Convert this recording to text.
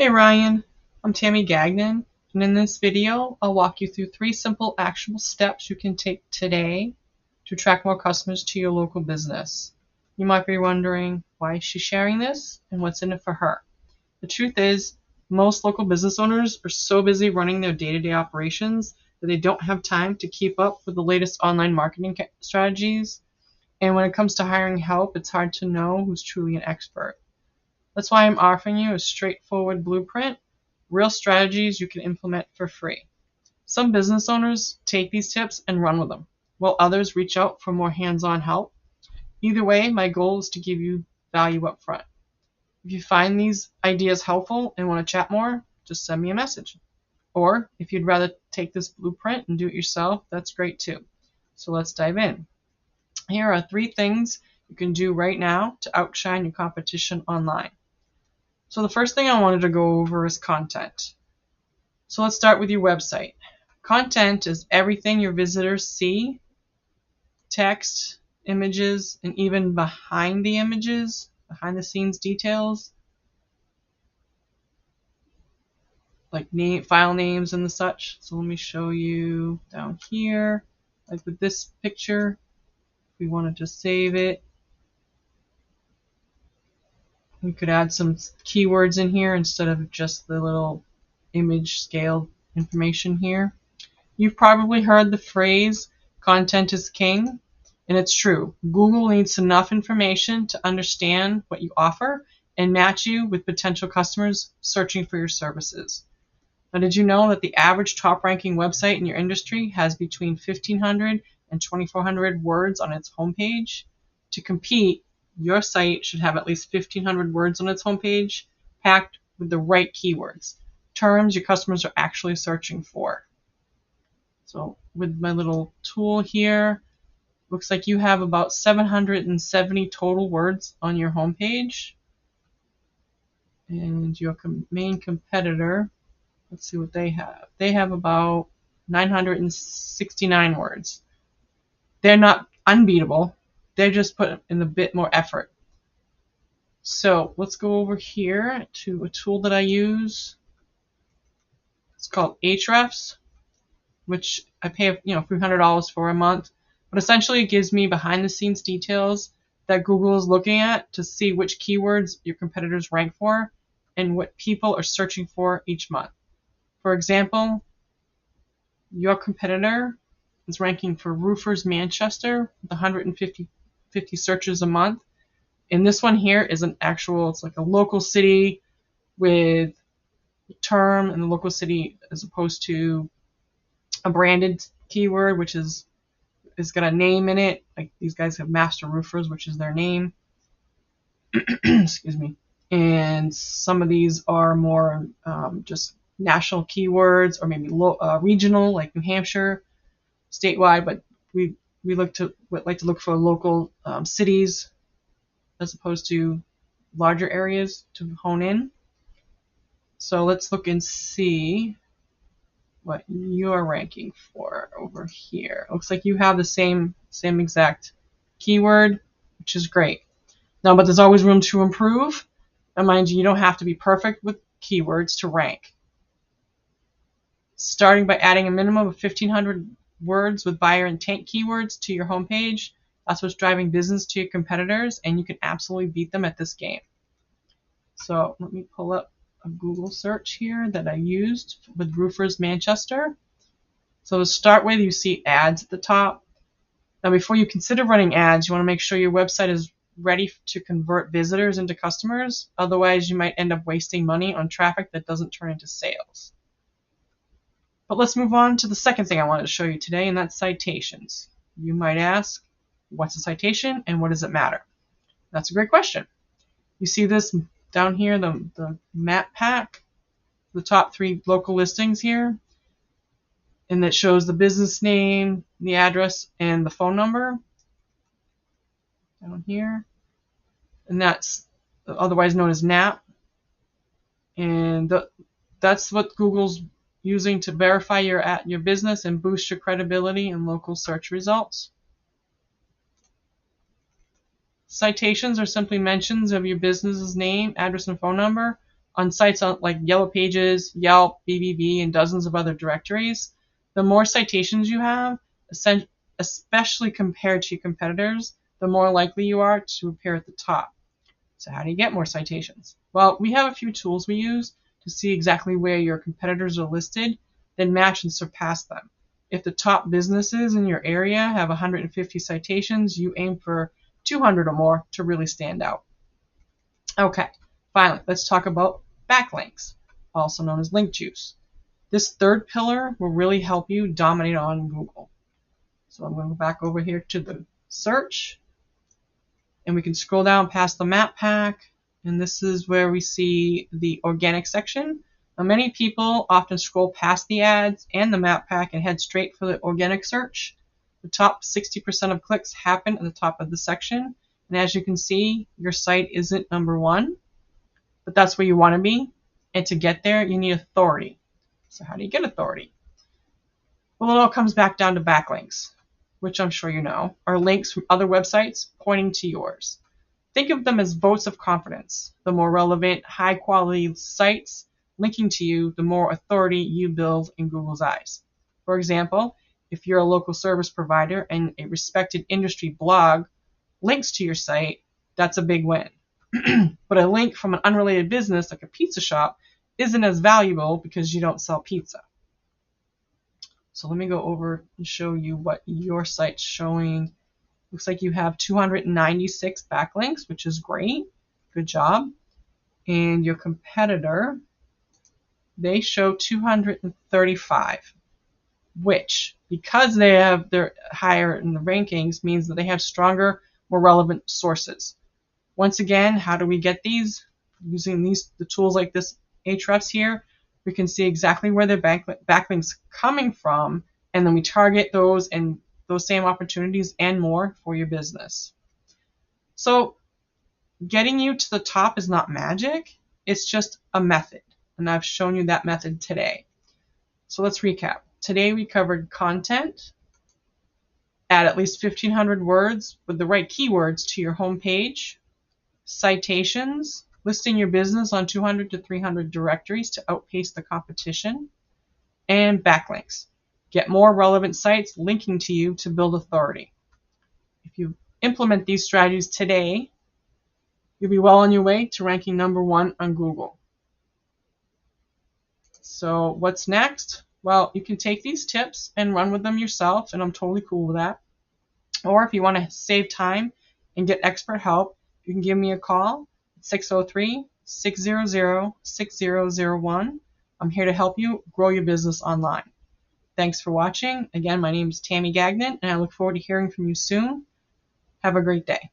Hey Ryan, I'm Tammy Gagnon, and in this video I'll walk you through 3 simple actionable steps you can take today to attract more customers to your local business. You might be wondering why she's sharing this and what's in it for her. The truth is, most local business owners are so busy running their day-to-day operations that they don't have time to keep up with the latest online marketing strategies, and when it comes to hiring help, it's hard to know who's truly an expert. That's why I'm offering you a straightforward blueprint, real strategies you can implement for free. Some business owners take these tips and run with them, while others reach out for more hands-on help. Either way, my goal is to give you value up front. If you find these ideas helpful and want to chat more, just send me a message. Or if you'd rather take this blueprint and do it yourself, that's great too. So let's dive in. Here are 3 things you can do right now to outshine your competition online. So the first thing I wanted to go over is content. So let's start with your website. Content is everything your visitors see, text, images, and even behind the images, behind the scenes details, like file names and the such. So let me show you down here, like with this picture, if we wanted to save it. We could add some keywords in here instead of just the little image scale information here. You've probably heard the phrase, content is king, and it's true. Google needs enough information to understand what you offer and match you with potential customers searching for your services. Now, did you know that the average top-ranking website in your industry has between 1,500 and 2,400 words on its homepage? To compete, your site should have at least 1,500 words on its homepage, packed with the right keywords, terms your customers are actually searching for. So with my little tool here, looks like you have about 770 total words on your homepage. And your main competitor, let's see what they have. They have about 969 words. They're not unbeatable. They just put in a bit more effort. So let's go over here to a tool that I use. It's called Ahrefs, which I pay $300 for a month. But essentially it gives me behind the scenes details that Google is looking at to see which keywords your competitors rank for and what people are searching for each month. For example, your competitor is ranking for roofers Manchester with 150 searches a month. And this one here is it's like a local city with a term in the local city as opposed to a branded keyword, which is got a name in it. Like these guys have Master Roofers, which is their name. Excuse me. And some of these are more just national keywords, or maybe regional, like New Hampshire, statewide. But we like to look for local cities as opposed to larger areas to hone in. So let's look and see what you're ranking for over here. Looks like you have the same exact keyword, which is great. Now, but there's always room to improve. And mind you don't have to be perfect with keywords to rank. Starting by adding a minimum of 1,500 words with buyer intent keywords to your homepage. That's what's driving business to your competitors, and you can absolutely beat them at this game. So let me pull up a Google search here that I used with Roofers Manchester. So to start with, you see ads at the top. Now before you consider running ads, you want to make sure your website is ready to convert visitors into customers. Otherwise, you might end up wasting money on traffic that doesn't turn into sales. But let's move on to the second thing I wanted to show you today, and that's citations. You might ask, what's a citation and what does it matter? That's a great question. You see this down here, the map pack, the top 3 local listings here, and that shows the business name, the address, and the phone number down here. And that's otherwise known as NAP. And that's what Google's using to verify your business and boost your credibility in local search results. Citations are simply mentions of your business's name, address, and phone number on sites like Yellow Pages, Yelp, BBB, and dozens of other directories. The more citations you have, especially compared to your competitors, the more likely you are to appear at the top. So how do you get more citations? Well, we have a few tools we use to see exactly where your competitors are listed, then match and surpass them. If the top businesses in your area have 150 citations, you aim for 200 or more to really stand out. Okay, finally, let's talk about backlinks, also known as link juice. This third pillar will really help you dominate on Google. So I'm going to go back over here to the search, and we can scroll down past the map pack, and this is where we see the organic section. Now, many people often scroll past the ads and the map pack and head straight for the organic search. The top 60% of clicks happen at the top of the section, and as you can see, your site isn't number one, but that's where you want to be. And to get there, you need authority. So how do you get authority? Well, it all comes back down to backlinks, which I'm sure you know, are links from other websites pointing to yours. Think of them as votes of confidence. The more relevant, high-quality sites linking to you, the more authority you build in Google's eyes. For example, if you're a local service provider and a respected industry blog links to your site, that's a big win. But a link from an unrelated business like a pizza shop isn't as valuable because you don't sell pizza. So let me go over and show you what your site's showing. Looks like you have 296 backlinks, which is great. Good job. And your competitor, they show 235, which, because they're higher in the rankings, means that they have stronger, more relevant sources. Once again, how do we get these? Using the tools like this Ahrefs here, we can see exactly where their backlinks coming from, and then we target those and those same opportunities and more for your business. So getting you to the top is not magic, it's just a method, and I've shown you that method today. So let's recap. Today we covered content, add at least 1,500 words with the right keywords to your homepage, citations, listing your business on 200 to 300 directories to outpace the competition, and backlinks. Get more relevant sites linking to you to build authority. If you implement these strategies today, you'll be well on your way to ranking number one on Google. So what's next? Well, you can take these tips and run with them yourself, and I'm totally cool with that. Or if you want to save time and get expert help, you can give me a call at 603-600-6001. I'm here to help you grow your business online. Thanks for watching. Again, my name is Tammy Gagnon, and I look forward to hearing from you soon. Have a great day.